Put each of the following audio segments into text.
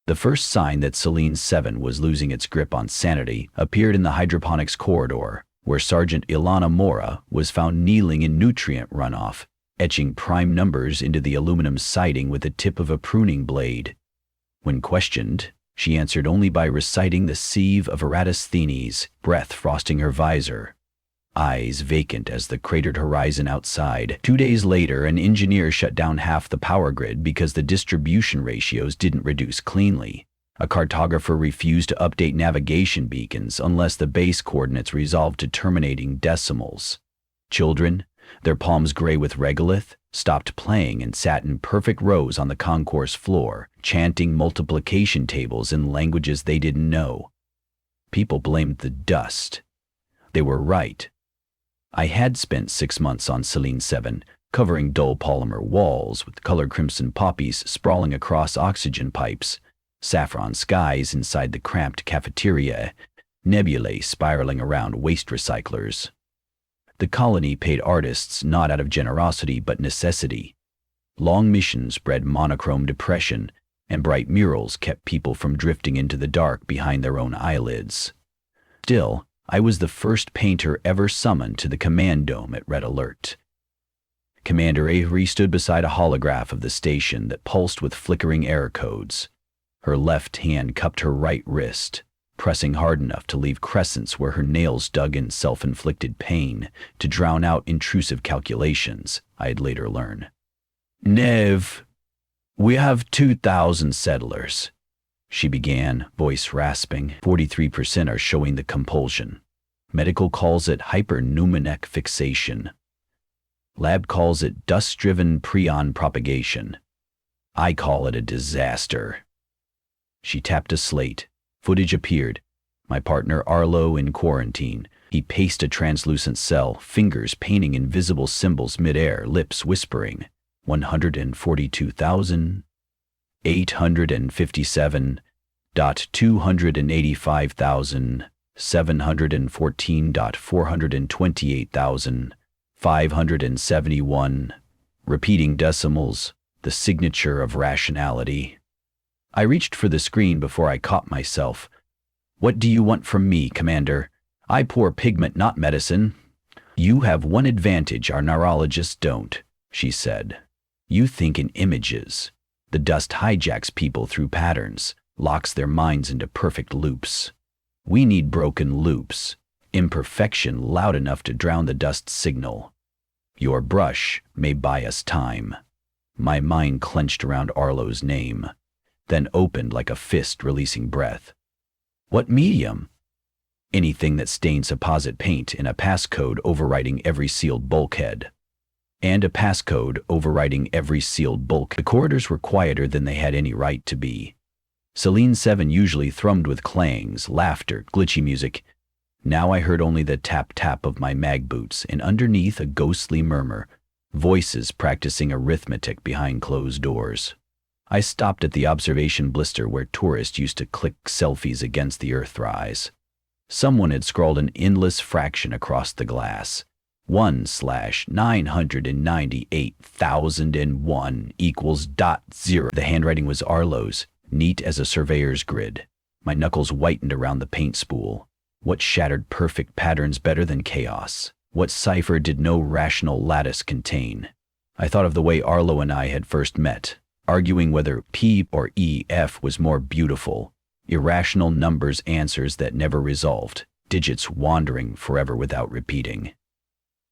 The first sign that Selene 7 was losing its grip on sanity appeared in the hydroponics corridor, where Sergeant Ilana Mora was found kneeling in nutrient runoff, etching prime numbers into the aluminum siding with the tip of a pruning blade. When questioned, she answered only by reciting the sieve of Eratosthenes, breath frosting her visor, eyes vacant as the cratered horizon outside. 2 days later, an engineer shut down half the power grid because the distribution ratios didn't reduce cleanly. A cartographer refused to update navigation beacons unless the base coordinates resolved to terminating decimals. Children, their palms gray with regolith, stopped playing and sat in perfect rows on the concourse floor, chanting multiplication tables in languages they didn't know. People blamed the dust. They were right. I had spent 6 months on Selene 7, covering dull polymer walls with colored crimson poppies sprawling across oxygen pipes, saffron skies inside the cramped cafeteria, nebulae spiraling around waste recyclers. The colony paid artists not out of generosity but necessity. Long missions bred monochrome depression, and bright murals kept people from drifting into the dark behind their own eyelids. Still, I was the first painter ever summoned to the command dome at Red Alert. Commander Avery stood beside a holograph of the station that pulsed with flickering error codes. Her left hand cupped her right wrist, pressing hard enough to leave crescents where her nails dug in self-inflicted pain to drown out intrusive calculations, I'd later learn. "Nev, we have 2,000 settlers," she began, voice rasping. 43% are showing the compulsion. Medical calls it hypernumonic fixation. Lab calls it dust-driven prion propagation. I call it a disaster. She tapped a slate. Footage appeared. My partner Arlo in quarantine. He paced a translucent cell, fingers painting invisible symbols midair, lips whispering. 157.285,714.428,571. Repeating decimals, the signature of rationality. I reached for the screen before I caught myself. "What do you want from me, Commander? I pour pigment, not medicine." "You have one advantage our neurologists don't," she said. "You think in images. The dust hijacks people through patterns, locks their minds into perfect loops. We need broken loops, imperfection loud enough to drown the dust signal. Your brush may buy us time." My mind clenched around Arlo's name, then opened like a fist releasing breath. "What medium?" "Anything that stains supposite paint in a passcode overriding every sealed bulkhead." And a passcode overriding every sealed bulk. The corridors were quieter than they had any right to be. Selene 7 usually thrummed with clangs, laughter, glitchy music. Now I heard only the tap-tap of my mag boots, and underneath a ghostly murmur, voices practicing arithmetic behind closed doors. I stopped at the observation blister where tourists used to click selfies against the Earthrise. Someone had scrawled an endless fraction across the glass. 1/998,001 equals .0. The handwriting was Arlo's, neat as a surveyor's grid. My knuckles whitened around the paint spool. What shattered perfect patterns better than chaos? What cipher did no rational lattice contain? I thought of the way Arlo and I had first met, arguing whether P or EF was more beautiful. Irrational numbers, answers that never resolved, digits wandering forever without repeating.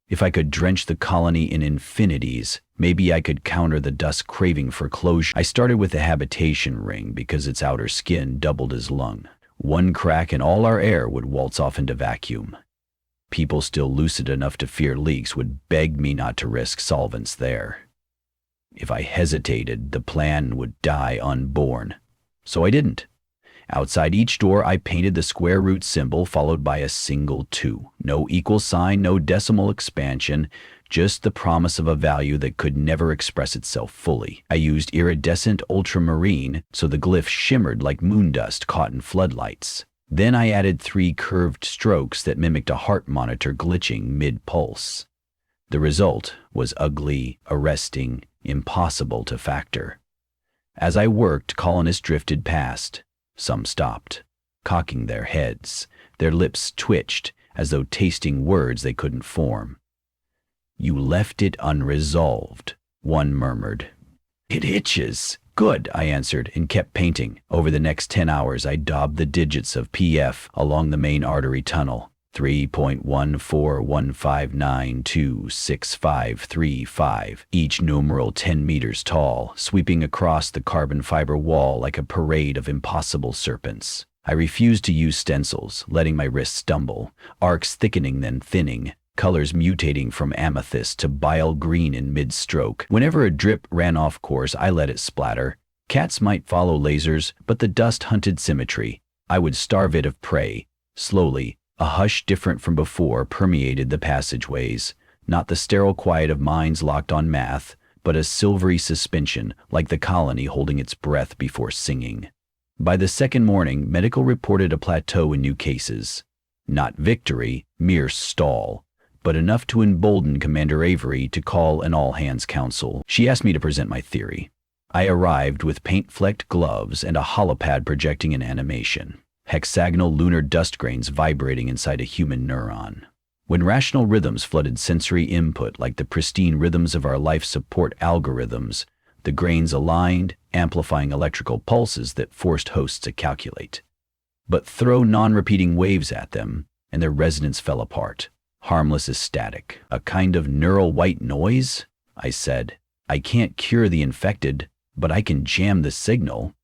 If I could drench the colony in infinities, maybe I could counter the dust craving for closure. I started with the habitation ring because its outer skin doubled as lung. One crack and all our air would waltz off into vacuum. People still lucid enough to fear leaks would beg me not to risk solvents there. If I hesitated, the plan would die unborn. So I didn't. Outside each door, I painted the square root symbol followed by a single 2. No equal sign, no decimal expansion, just the promise of a value that could never express itself fully. I used iridescent ultramarine so the glyph shimmered like moon dust caught in floodlights. Then I added 3 curved strokes that mimicked a heart monitor glitching mid-pulse. The result was ugly, arresting, impossible to factor. As I worked, colonists drifted past. Some stopped, cocking their heads. Their lips twitched, as though tasting words they couldn't form. "You left it unresolved," one murmured. "It itches." "Good," I answered, and kept painting. Over the next 10 hours, I daubed the digits of PF along the main artery tunnel. 3.14159265535, each numeral 10 meters tall, sweeping across the carbon fiber wall like a parade of impossible serpents. I refused to use stencils, letting my wrists stumble, arcs thickening then thinning, colors mutating from amethyst to bile green in mid-stroke. Whenever a drip ran off course, I let it splatter. Cats might follow lasers, but the dust hunted symmetry. I would starve it of prey. Slowly, a hush different from before permeated the passageways, not the sterile quiet of minds locked on math, but a silvery suspension, like the colony holding its breath before singing. By the second morning, medical reported a plateau in new cases. Not victory, mere stall, but enough to embolden Commander Avery to call an all-hands council. She asked me to present my theory. I arrived with paint-flecked gloves and a holopad projecting an animation. Hexagonal lunar dust grains vibrating inside a human neuron. When rational rhythms flooded sensory input like the pristine rhythms of our life support algorithms, the grains aligned, amplifying electrical pulses that forced hosts to calculate. But throw non-repeating waves at them, and their resonance fell apart, harmless as static. "A kind of neural white noise?" I said. "I can't cure the infected, but I can jam the signal."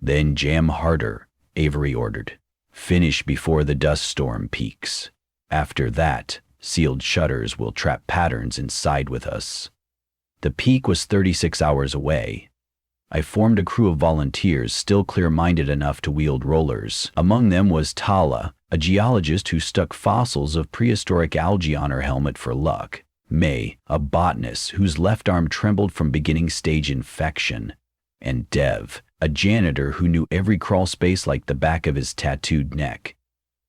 "Then jam harder," Avery ordered. "Finish before the dust storm peaks. After that, sealed shutters will trap patterns inside with us." The peak was 36 hours away. I formed a crew of volunteers still clear-minded enough to wield rollers. Among them was Tala, a geologist who stuck fossils of prehistoric algae on her helmet for luck. May, a botanist whose left arm trembled from beginning-stage infection. And Dev, a janitor who knew every crawl space like the back of his tattooed neck.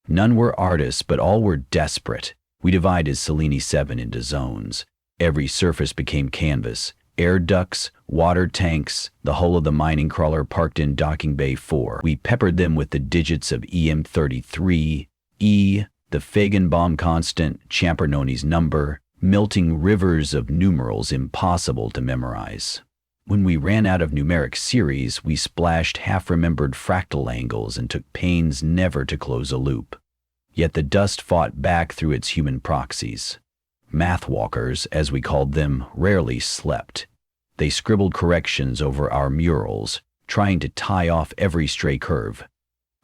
None were artists, but all were desperate. We divided Selene 7 into zones. Every surface became canvas. Air ducts, water tanks, the hull of the mining crawler parked in Docking Bay 4. We peppered them with the digits of EM33, E, the Feigenbaum constant, Champernoni's number, melting rivers of numerals impossible to memorize. When we ran out of numeric series, we splashed half-remembered fractal angles and took pains never to close a loop. Yet the dust fought back through its human proxies. Math walkers, as we called them, rarely slept. They scribbled corrections over our murals, trying to tie off every stray curve,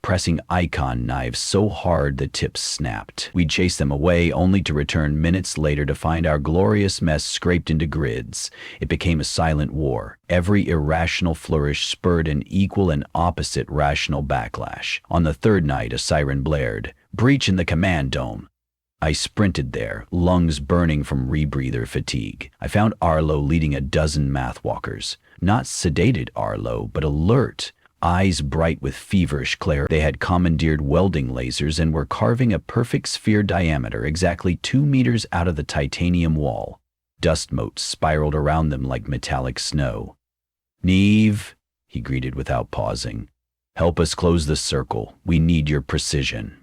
pressing icon knives so hard the tips snapped. We'd chase them away, only to return minutes later to find our glorious mess scraped into grids. It became a silent war. Every irrational flourish spurred an equal and opposite rational backlash. On the third night, a siren blared. "Breach in the command dome." I sprinted there, lungs burning from rebreather fatigue. I found Arlo leading a dozen math walkers. Not sedated Arlo, but alert, eyes bright with feverish clarity. They had commandeered welding lasers and were carving a perfect sphere diameter exactly 2 meters out of the titanium wall. Dust motes spiraled around them like metallic snow. "Neve," he greeted without pausing. "Help us close the circle. We need your precision."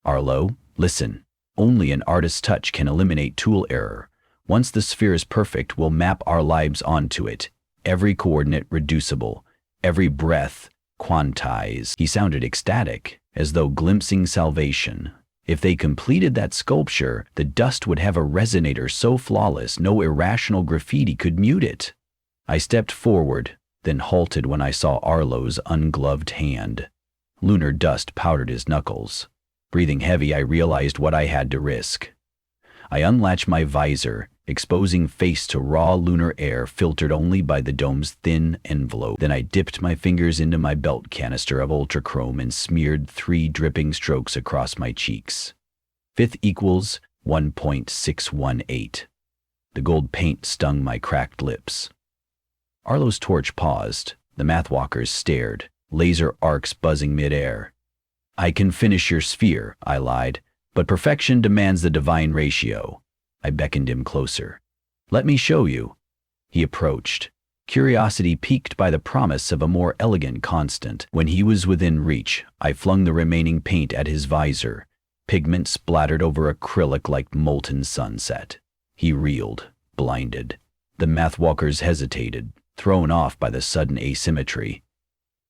"Arlo, listen. Only an artist's touch can eliminate tool error. Once the sphere is perfect, we'll map our lives onto it. Every coordinate reducible, every breath quantized." He sounded ecstatic, as though glimpsing salvation. If they completed that sculpture, the dust would have a resonator so flawless no irrational graffiti could mute it. I stepped forward, then halted when I saw Arlo's ungloved hand. Lunar dust powdered his knuckles. Breathing heavy, I realized what I had to risk. I unlatched my visor, exposing face to raw lunar air filtered only by the dome's thin envelope. Then I dipped my fingers into my belt canister of ultrachrome and smeared 3 dripping strokes across my cheeks. Fifth equals 1.618. The gold paint stung my cracked lips. Arlo's torch paused. The mathwalkers stared, laser arcs buzzing midair. "I can finish your sphere," I lied, "but perfection demands the divine ratio." I beckoned him closer. "Let me show you." He approached. curiosity piqued by the promise of a more elegant constant. When he was within reach, I flung the remaining paint at his visor. Pigment splattered over acrylic like molten sunset. He reeled, blinded. The mathwalkers hesitated, thrown off by the sudden asymmetry.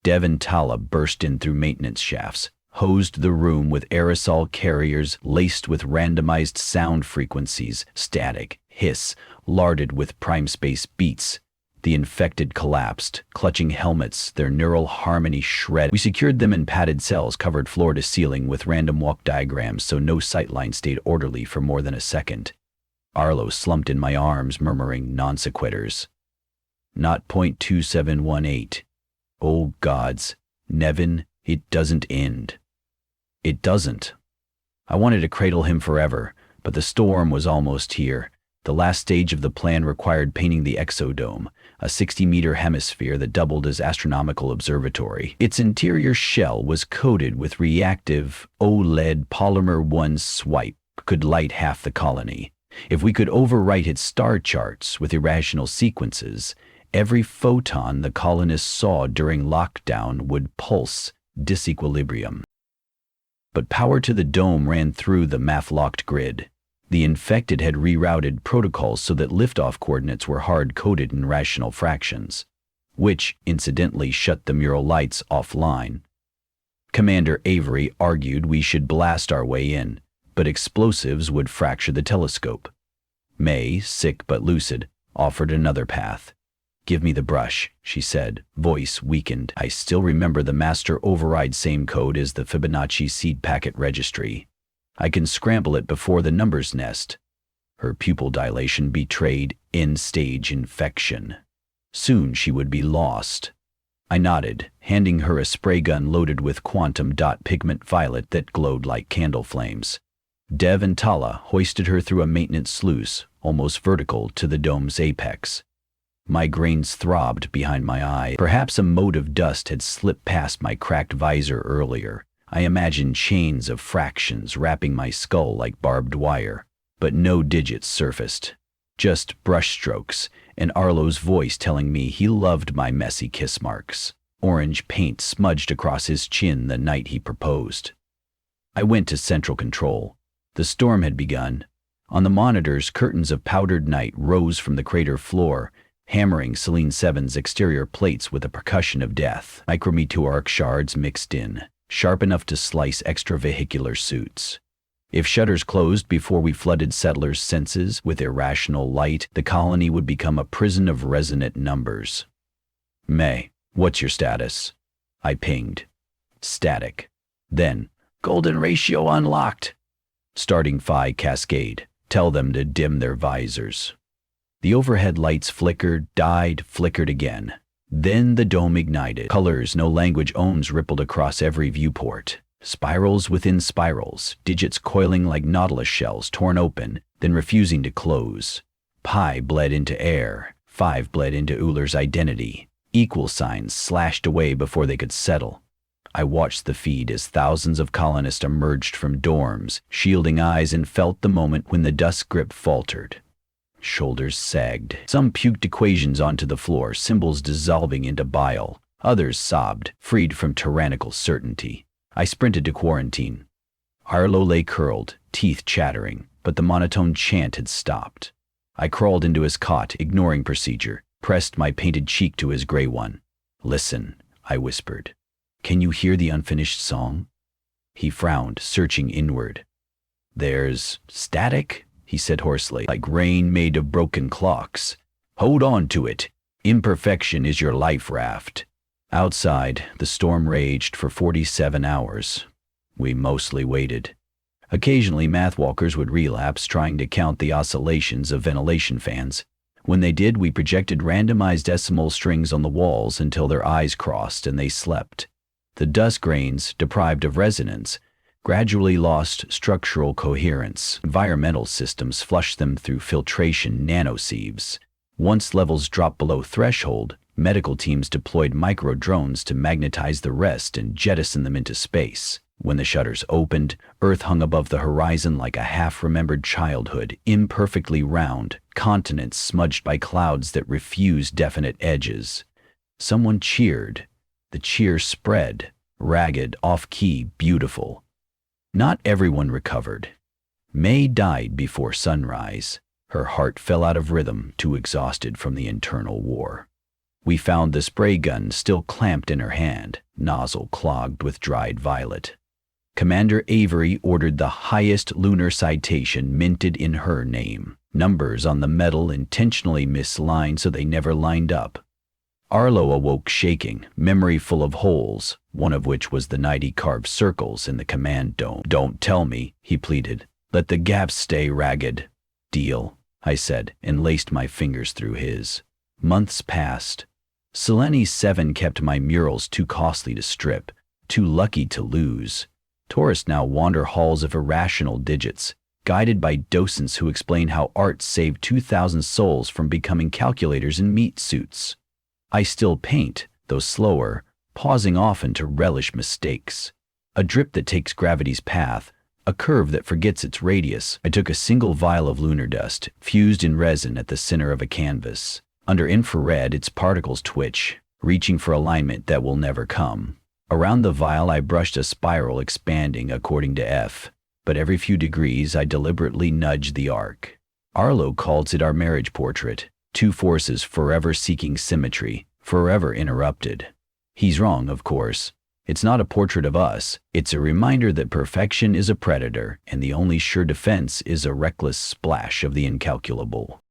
Dev and Tala burst in through maintenance shafts, hosed the room with aerosol carriers laced with randomized sound frequencies, static, hiss, larded with prime space beats. The infected collapsed, clutching helmets, their neural harmony shred. We secured them in padded cells covered floor to ceiling with random walk diagrams so no sightline stayed orderly for more than a second. Arlo slumped in my arms, murmuring non sequiturs. Not .2718. Oh gods, Nevin, it doesn't end. It doesn't. I wanted to cradle him forever, but the storm was almost here. The last stage of the plan required painting the exodome, a 60-meter hemisphere that doubled as astronomical observatory. Its interior shell was coated with reactive OLED polymer. One swipe could light half the colony. If we could overwrite its star charts with irrational sequences, every photon the colonists saw during lockdown would pulse disequilibrium. But power to the dome ran through the math-locked grid. The infected had rerouted protocols so that liftoff coordinates were hard-coded in rational fractions, which, incidentally, shut the mural lights offline. Commander Avery argued we should blast our way in, but explosives would fracture the telescope. May, sick but lucid, offered another path. "Give me the brush," she said, voice weakened. I still remember the master override, same code as the Fibonacci seed packet registry. I can scramble it before the numbers nest. Her pupil dilation betrayed end-stage infection. Soon she would be lost. I nodded, handing her a spray gun loaded with quantum dot pigment violet that glowed like candle flames. Dev and Tala hoisted her through a maintenance sluice, almost vertical to the dome's apex. Migraines throbbed behind my eye. Perhaps a mote of dust had slipped past my cracked visor earlier. I imagined chains of fractions wrapping my skull like barbed wire, but no digits surfaced. Just brushstrokes, and Arlo's voice telling me he loved my messy kiss marks. Orange paint smudged across his chin the night he proposed. I went to central control. The storm had begun. On the monitors, curtains of powdered night rose from the crater floor, hammering Selene 7's exterior plates with a percussion of death. Micrometeoric shards mixed in, sharp enough to slice extravehicular suits. If shutters closed before we flooded settlers' senses with irrational light, the colony would become a prison of resonant numbers. "May, what's your status?" I pinged. Static. Then, "Golden ratio unlocked." Starting Phi Cascade. Tell them to dim their visors. The overhead lights flickered, died, flickered again. Then the dome ignited. Colors no language owns rippled across every viewport. Spirals within spirals, digits coiling like nautilus shells torn open, then refusing to close. Pi bled into air. 5 bled into Euler's identity. Equal signs slashed away before they could settle. I watched the feed as thousands of colonists emerged from dorms, shielding eyes, and felt the moment when the dusk grip faltered. Shoulders sagged. Some puked equations onto the floor, symbols dissolving into bile. Others sobbed, freed from tyrannical certainty. I sprinted to quarantine. Arlo lay curled, teeth chattering, but the monotone chant had stopped. I crawled into his cot, ignoring procedure, pressed my painted cheek to his gray one. "Listen," I whispered. "Can you hear the unfinished song?" He frowned, searching inward. "There's static," he said hoarsely, "like rain made of broken clocks. Hold on to it. Imperfection is your life raft." Outside, the storm raged for 47 hours. We mostly waited. Occasionally, mathwalkers would relapse, trying to count the oscillations of ventilation fans. When they did, we projected randomized decimal strings on the walls until their eyes crossed and they slept. The dust grains, deprived of resonance, gradually lost structural coherence. Environmental systems flushed them through filtration nanosieves. Once levels dropped below threshold, medical teams deployed micro-drones to magnetize the rest and jettison them into space. When the shutters opened, Earth hung above the horizon like a half-remembered childhood, imperfectly round, continents smudged by clouds that refused definite edges. Someone cheered. The cheer spread, ragged, off-key, beautiful. Not everyone recovered. May died before sunrise. Her heart fell out of rhythm, too exhausted from the internal war. We found the spray gun still clamped in her hand, nozzle clogged with dried violet. Commander Avery ordered the highest lunar citation minted in her name. Numbers on the metal intentionally mislined so they never lined up. Arlo awoke shaking, memory full of holes, one of which was the night he carved circles in the command dome. "Don't tell me," he pleaded. "Let the gaps stay ragged." "Deal," I said, and laced my fingers through his. Months passed. Selene 7 kept my murals too costly to strip, too lucky to lose. Tourists now wander halls of irrational digits, guided by docents who explain how art saved 2,000 souls from becoming calculators in meat suits. I still paint, though slower, pausing often to relish mistakes. A drip that takes gravity's path, a curve that forgets its radius. I took a single vial of lunar dust, fused in resin at the center of a canvas. Under infrared, its particles twitch, reaching for alignment that will never come. Around the vial I brushed a spiral expanding according to F, but every few degrees I deliberately nudged the arc. Arlo calls it our marriage portrait, two forces forever seeking symmetry, forever interrupted. He's wrong, of course. It's not a portrait of us, it's a reminder that perfection is a predator, and the only sure defense is a reckless splash of the incalculable.